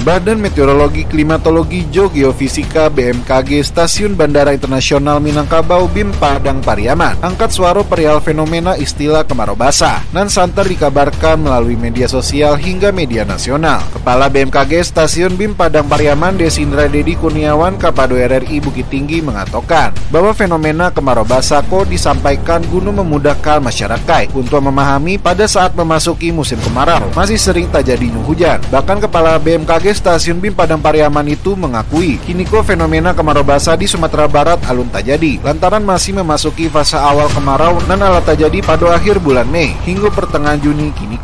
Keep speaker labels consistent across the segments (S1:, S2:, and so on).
S1: Badan Meteorologi, Klimatologi, Geofisika BMKG Stasiun Bandara Internasional Minangkabau BIM Padang Pariaman angkat suara perihal fenomena istilah kemarau basah. Nan santer dikabarkan melalui media sosial hingga media nasional. Kepala BMKG Stasiun BIM Padang Pariaman Desindra Dedi Kurniawan Kapado RRI Bukit Tinggi mengatakan bahwa fenomena kemarau basah disampaikan guna memudahkan masyarakat untuk memahami pada saat memasuki musim kemarau masih sering terjadinya hujan. Bahkan Kepala BMKG Stasiun BIM Padang Pariaman itu mengakui kini fenomena kemarau basah di Sumatera Barat alun terjadi lantaran masih memasuki fase awal kemarau dan ala terjadi pada akhir bulan Mei hingga pertengahan Juni kini.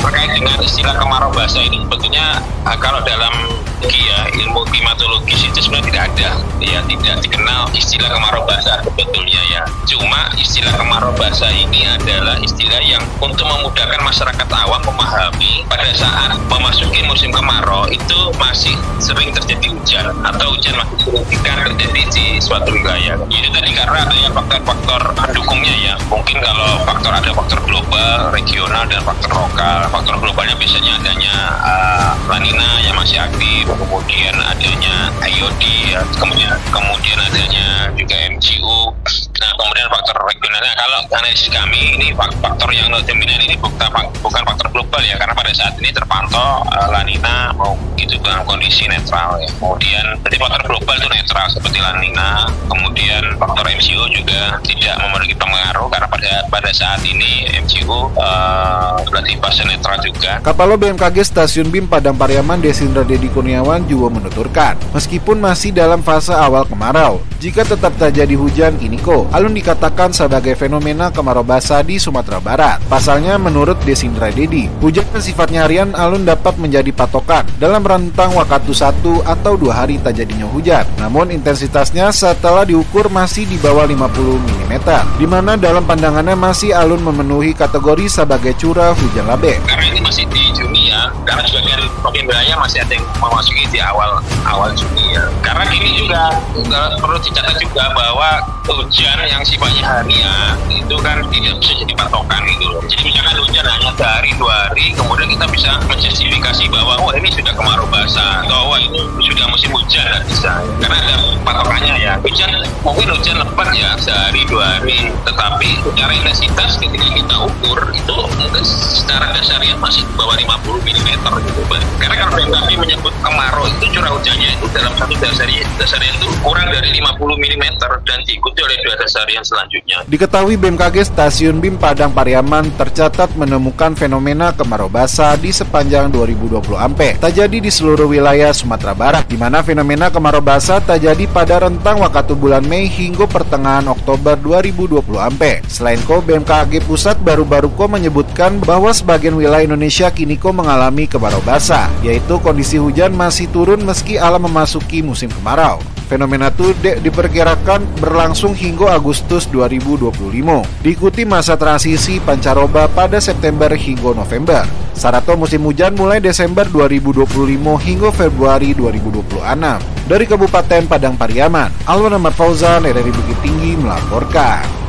S2: Terkait dengan istilah kemarau basah ini sebetulnya kalau dalam ilmu klimatologis itu sebenarnya tidak ada, tidak dikenal istilah kemarau basah sebetulnya ya. Cuma istilah kemarau basah ini adalah istilah yang untuk memudahkan masyarakat awam memahami pada saat memasuki musim kemarau itu masih sering terjadi hujan atau hujan masih sering terjadi di suatu wilayah. Itu tadi karena adanya faktor-faktor pendukungnya ya. Mungkin kalau ada faktor global, regional, dan faktor lokal. Faktor globalnya biasanya adanya La Nina yang masih aktif, kemudian adanya IOD ya, kemudian adanya juga MCU. Nah, kemudian faktor regionalnya, kalau analisis kami ini faktor yang dominan ini bukan faktor global ya, karena pada saat ini terpantau La Nina mau gitu dalam kondisi netral ya. Kemudian jadi faktor global itu netral seperti La Nina, kemudian faktor MCU juga tidak memiliki pengaruh karena pada saat ini MCU berarti fase netral juga.
S1: Kapalo BMKG Stasiun BIM Padang Pariaman Desindra Dedi Kurniawan juga menuturkan, meskipun masih dalam fase awal kemarau, jika tetap terjadi hujan alun dikatakan sebagai fenomena kemarau basah di Sumatera Barat. Pasalnya menurut Desindra Dedi, hujan yang sifatnya harian alun dapat menjadi patokan dalam rentang waktu 1 atau 2 hari terjadinya hujan. Namun intensitasnya setelah diukur masih di bawah 50 mm, di mana dalam pandangannya masih alun memenuhi kategori sebagai curah hujan labeh.
S2: Karena ini masih di Juni ya, karena sebagian wilayah masih ada yang memasuki di awal Juni ya. Karena ini juga perlu dicatat juga bahwa hujan yang sifatnya harian itu kan tidak bisa jadi patokan gitu loh. Jadi misalkan hujan hanya sehari 2 hari, kemudian kita bisa menjustifikasi bahwa ini sudah kemarau basah atau ini sudah musim hujan, tidak bisa. Karena ada patokannya ya. Mungkin hujan lebat ya sehari 2 hari, tetapi secara intensitas ketika kita ukur itu mungkin secara dasarnya masih di bawah 50 mm gitu. Karena kalau BMKG menyebut kemarau itu curah hujannya itu dalam satu dasarnya itu kurang dari 50 mm dan diikuti oleh 2 dasarian selanjutnya.
S1: Diketahui BMKG Stasiun BIM Padang Pariaman tercatat menemukan fenomena kemarau basah di sepanjang 2020 terjadi di seluruh wilayah Sumatera Barat, di mana fenomena kemarau basah terjadi pada rentang waktu bulan Mei hingga pertengahan Oktober 2020 Selain BMKG Pusat baru-baru menyebutkan bahwa sebagian wilayah Indonesia kini mengalami kemarau basah, yaitu kondisi hujan masih turun meski alam memasuki musim kemarau. Fenomena itu diperkirakan berlangsung hingga Agustus 2025, diikuti masa transisi pancaroba pada September hingga November. Sarato musim hujan mulai Desember 2025 hingga Februari 2026. Dari Kabupaten Padang Pariaman, Alwan Ahmad Fauzan, RRI Bukit Tinggi melaporkan.